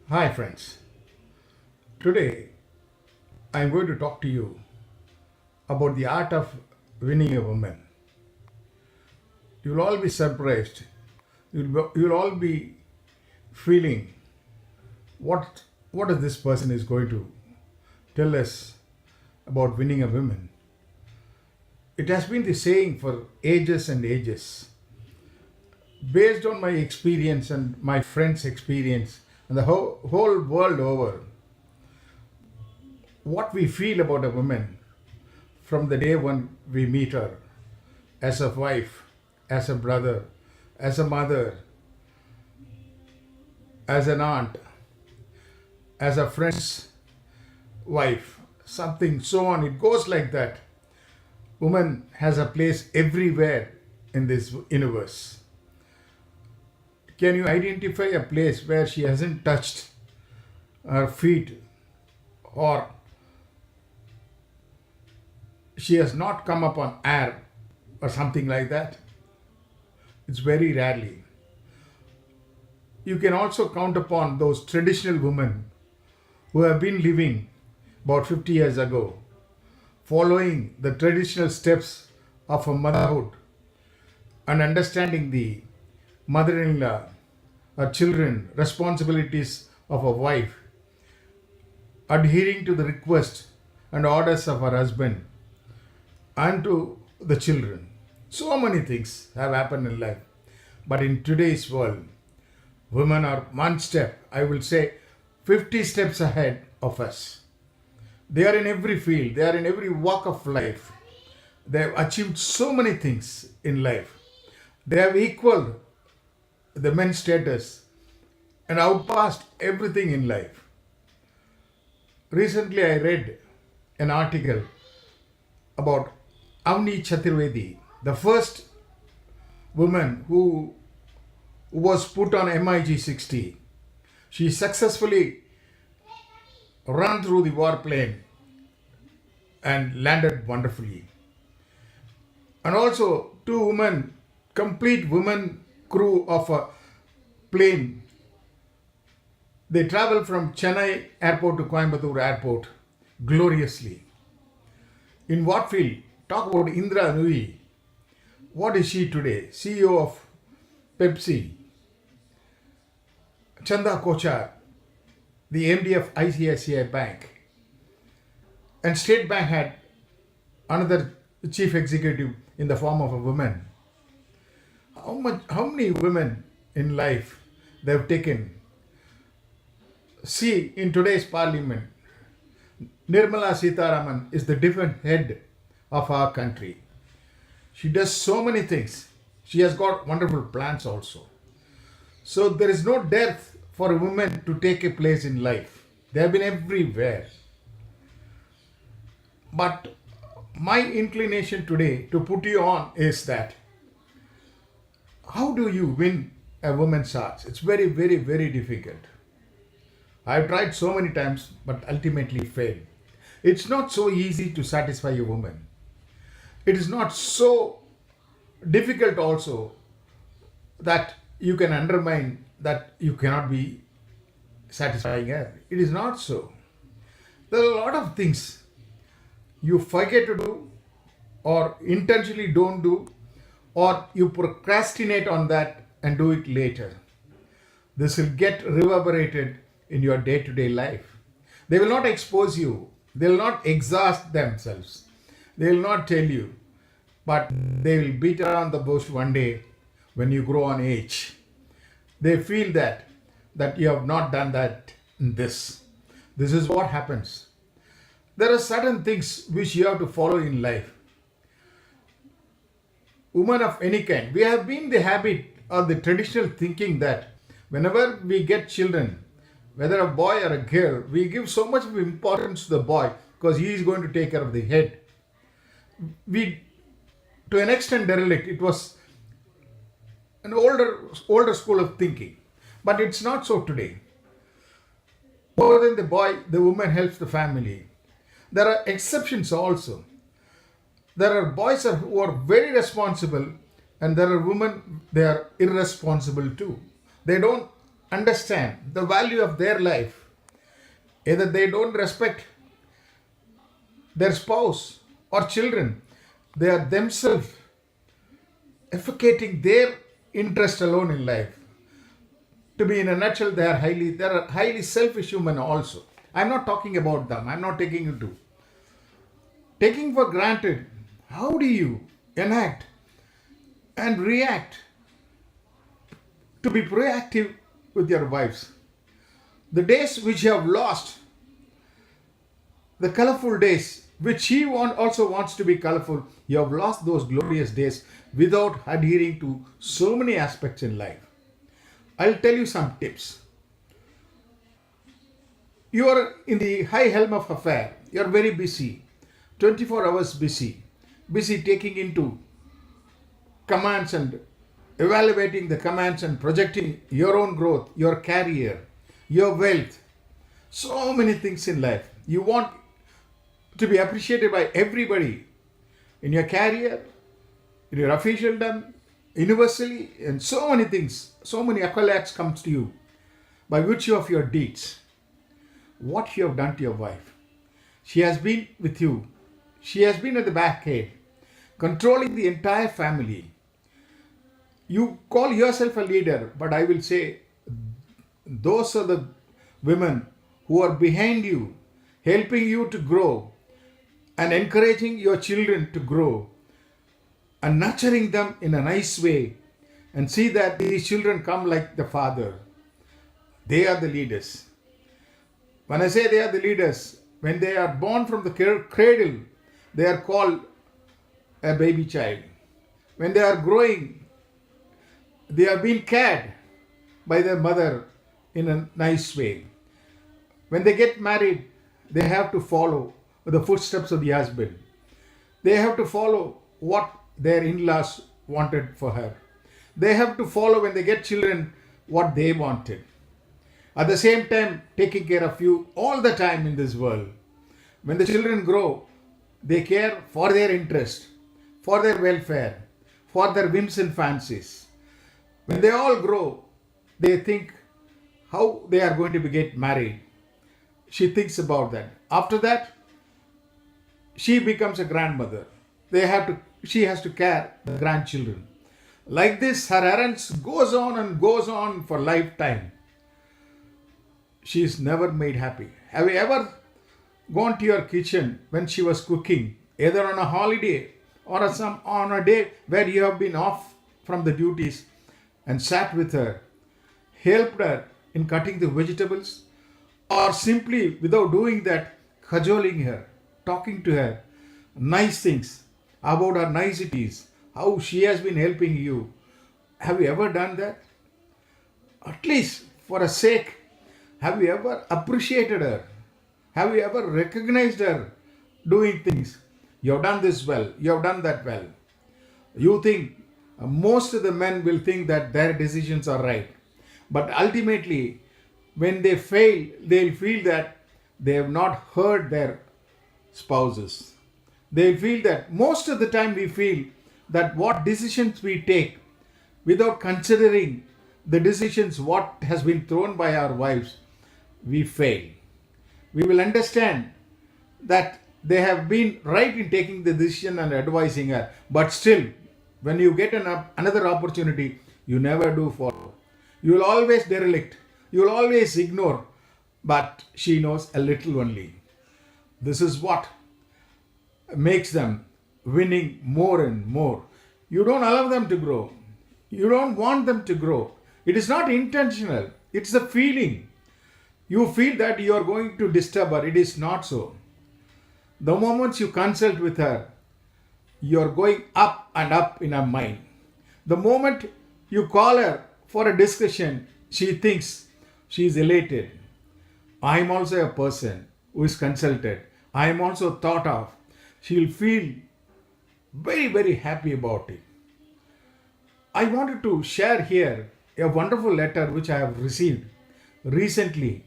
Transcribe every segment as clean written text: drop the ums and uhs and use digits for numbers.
Hi, friends. Today I'm going to talk to you about the art of winning a woman. You'll all be surprised. You'll all be feeling what is this person is going to tell us about winning a woman. It has been the saying for ages and ages. Based on my experience and my friends' experience and the whole world over, what we feel about a woman from the day when we meet her as a wife, as a brother, as a mother, as an aunt, as a friend's wife, something so on. It goes like that. Woman has a place everywhere in this universe. Can you identify a place where she hasn't touched her feet or she has not come upon air or something like that? It's very rarely. You can also count upon those traditional women who have been living about 50 years ago, following the traditional steps of a motherhood and understanding the mother in law, her children, responsibilities of a wife, adhering to the request and orders of her husband and to the children. So many things have happened in life. But in today's world, women are one step, I will say 50 steps ahead of us. They are in every field, they are in every walk of life. They have achieved so many things in life. They have equaled the men's status and outpassed everything in life. Recently, I read an article about Omni Chaturvedi, the first woman who was put on MiG 60. She successfully ran through the warplane and landed wonderfully. And also, two women, complete women crew of a plane. They travel from Chennai airport to Coimbatore airport gloriously. In what field? Talk about Indra Movie. What is she today? CEO of Pepsi. Chanda Kochar, the MD of ICICI Bank. And State Bank had another chief executive in the form of a woman. How many women in life they have taken? See, in today's parliament, Nirmala Sitaraman is the defense head of our country. She does so many things. She has got wonderful plans also. So there is no dearth for a woman to take a place in life. They have been everywhere. But my inclination today to put you on is that how do you win a woman's heart? It's very, very, very difficult. I've tried so many times but ultimately failed. It's not so easy to satisfy a woman. It is not so difficult also that you can undermine that you cannot be satisfying her. It is not so. There are a lot of things you forget to do or intentionally don't do or you procrastinate on that and do it later. This will get reverberated in your day to day life. They will not expose you, they will not exhaust themselves, they will not tell you, but they will beat around the bush one day when you grow on age. They feel that you have not done that in this. This is what happens. There are certain things which you have to follow in life. Women of any kind, we have been the habit or the traditional thinking that whenever we get children, whether a boy or a girl, we give so much of importance to the boy because he is going to take care of the head. We, to an extent, derelict. It was an older school of thinking, but it's not so today. More than the boy, the woman helps the family. There are exceptions also. There are boys who are very responsible, and there are women they are irresponsible too. They don't understand the value of their life, either they don't respect their spouse or children, they are themselves efficating their interest alone in life. To be in a nutshell, they are highly selfish human also. I'm not talking about them. I'm not taking you to. Taking for granted, how do you enact and react to be proactive with your wives? The days which you have lost, the colorful days which also wants to be colorful, you have lost those glorious days without adhering to so many aspects in life. I'll tell you some tips. You are in the high helm of affair. You are very busy, 24 hours busy taking into commands and evaluating the commands and projecting your own growth, your career, your wealth, so many things in life. You want to be appreciated by everybody in your career, in your officialdom, universally, and so many things, so many accolades comes to you by virtue of your deeds. What you have done to your wife. She has been with you. She has been at the back end, controlling the entire family. You call yourself a leader, but I will say those are the women who are behind you, helping you to grow and encouraging your children to grow and nurturing them in a nice way and see that these children come like the father. They are the leaders. When I say they are the leaders, when they are born from the cradle, they are called a baby child. When they are growing, they are being cared by their mother in a nice way. When they get married, they have to follow the footsteps of the husband. They have to follow what their in-laws wanted for her. They have to follow when they get children what they wanted. At the same time, taking care of you all the time in this world. When the children grow, they care for their interest, for their welfare, for their whims and fancies. When they all grow, they think how they are going to get married. She thinks about that. After that, she becomes a grandmother. She has to care the grandchildren. Like this, her errands goes on and goes on for lifetime. She is never made happy. Have you ever gone to your kitchen when she was cooking, either on a holiday or on a day where you have been off from the duties, and sat with her, helped her in cutting the vegetables, or simply without doing that, cajoling her, talking to her, nice things about her niceties, how she has been helping you? Have you ever done that? At least for a sake, have you ever appreciated her? Have you ever recognized her doing things? You have done this well, you have done that well. You think most of the men will think that their decisions are right. But ultimately, when they fail, they'll feel that they have not heard their spouses. They'll feel that most of the time we feel that what decisions we take without considering the decisions what has been thrown by our wives, we fail. We will understand that they have been right in taking the decision and advising her, but still, when you get another opportunity, you never do follow. You will always derelict. You will always ignore. But she knows a little only. This is what makes them winning more and more. You don't allow them to grow. You don't want them to grow. It is not intentional. It's a feeling. You feel that you are going to disturb her. It is not so. The moment you consult with her, you are going up and up in her mind. The moment you call her for a discussion, she thinks she is elated. I am also a person who is consulted. I am also thought of. She will feel very, very happy about it. I wanted to share here a wonderful letter which I have received recently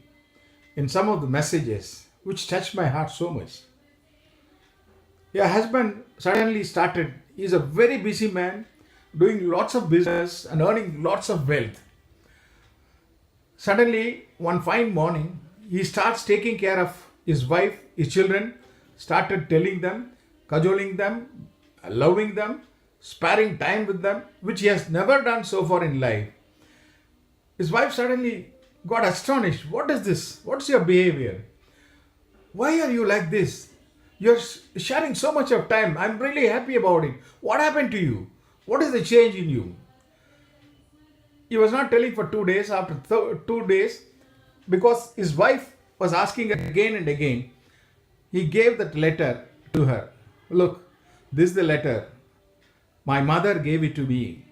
in some of the messages which touched my heart so much. Your husband suddenly started, he's a very busy man, doing lots of business and earning lots of wealth. Suddenly, one fine morning, he starts taking care of his wife, his children, started telling them, cajoling them, loving them, sparing time with them, which he has never done so far in life. His wife suddenly got astonished. What is this? What's your behavior? Why are you like this? You're sharing so much of time. I'm really happy about it. What happened to you? What is the change in you? He was not telling for 2 days. After 2 days, because his wife was asking again and again, he gave that letter to her. Look, this is the letter. My mother gave it to me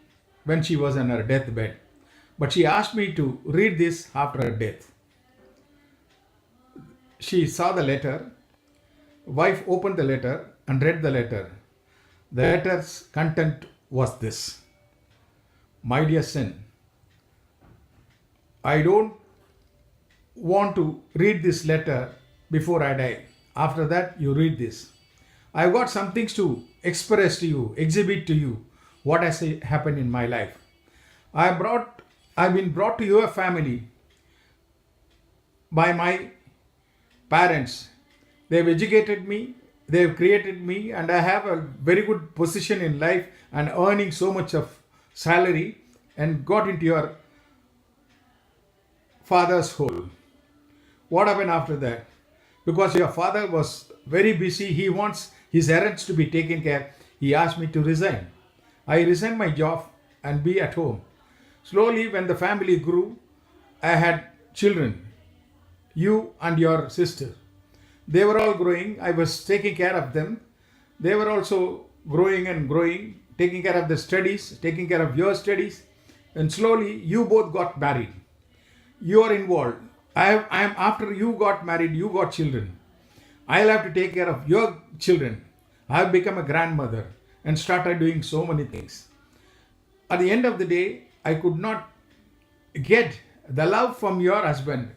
when she was on her deathbed. But she asked me to read this after her death. She saw the letter. Wife opened the letter and read the letter. The letter's content was this: My dear son, I don't want to read this letter before I die. After that, you read this. I've got some things to express to you, exhibit to you what has happened in my life. I've been brought to your family by my parents. They've educated me, they've created me, and I have a very good position in life and earning so much of salary and got into your father's hole. What happened after that? Because your father was very busy, he wants his errands to be taken care. He asked me to resign. I resigned my job and be at home. Slowly, when the family grew, I had children, you and your sister. They were all growing. I was taking care of them. They were also growing and growing, taking care of the studies, taking care of your studies. And slowly, you both got married. You are involved. I am after you got married, you got children. I'll have to take care of your children. I have become a grandmother and started doing so many things. At the end of the day, I could not get the love from your husband.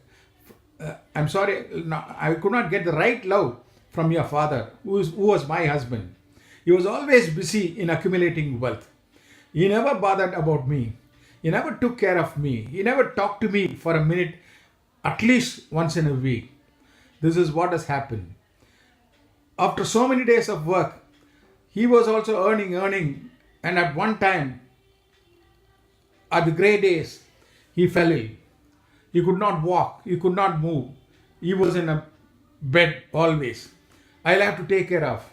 I'm sorry, no, I could not get the right love from your father, who was my husband. He was always busy in accumulating wealth. He never bothered about me. He never took care of me. He never talked to me for a minute, at least once in a week. This is what has happened. After so many days of work, he was also earning, and at one time, at the grey days, he fell ill. He could not walk, he could not move. He was in a bed always. I'll have to take care of.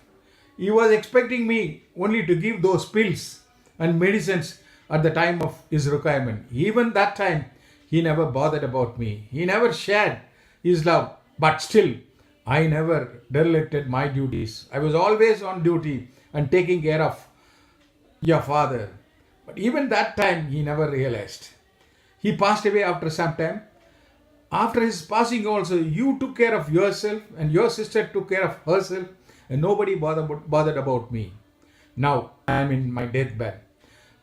He was expecting me only to give those pills and medicines at the time of his requirement. Even that time, he never bothered about me. He never shared his love. But still, I never derelicated my duties. I was always on duty and taking care of your father. But even that time, he never realized. He passed away after some time. After his passing also, you took care of yourself and your sister took care of herself and nobody bothered about me. Now I am in my deathbed.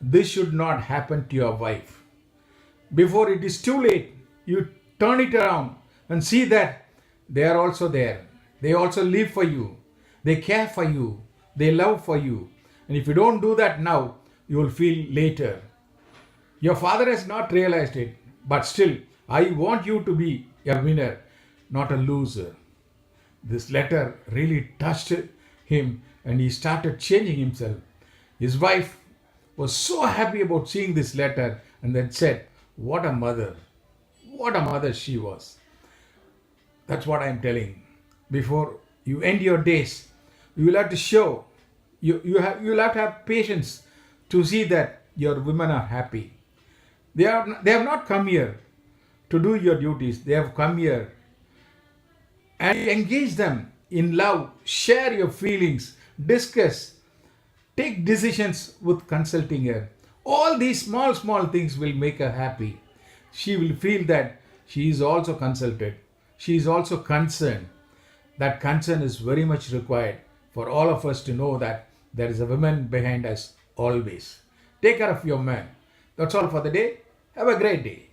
This should not happen to your wife. Before it is too late, you turn it around and see that they are also there. They also live for you. They care for you. They love for you. And if you don't do that now, you will feel later. Your father has not realized it, but still, I want you to be a winner, not a loser. This letter really touched him and he started changing himself. His wife was so happy about seeing this letter and then said, What a mother! What a mother she was. That's what I'm telling. Before you end your days, you will have to show, you'll have to have patience to see that your women are happy. They have not come here to do your duties. They have come here and engage them in love, share your feelings, discuss, take decisions with consulting her. All these small things will make her happy. She will feel that she is also consulted. She is also concerned. That concern is very much required for all of us to know that there is a woman behind us always. Take care of your man. That's all for the day. Have a great day.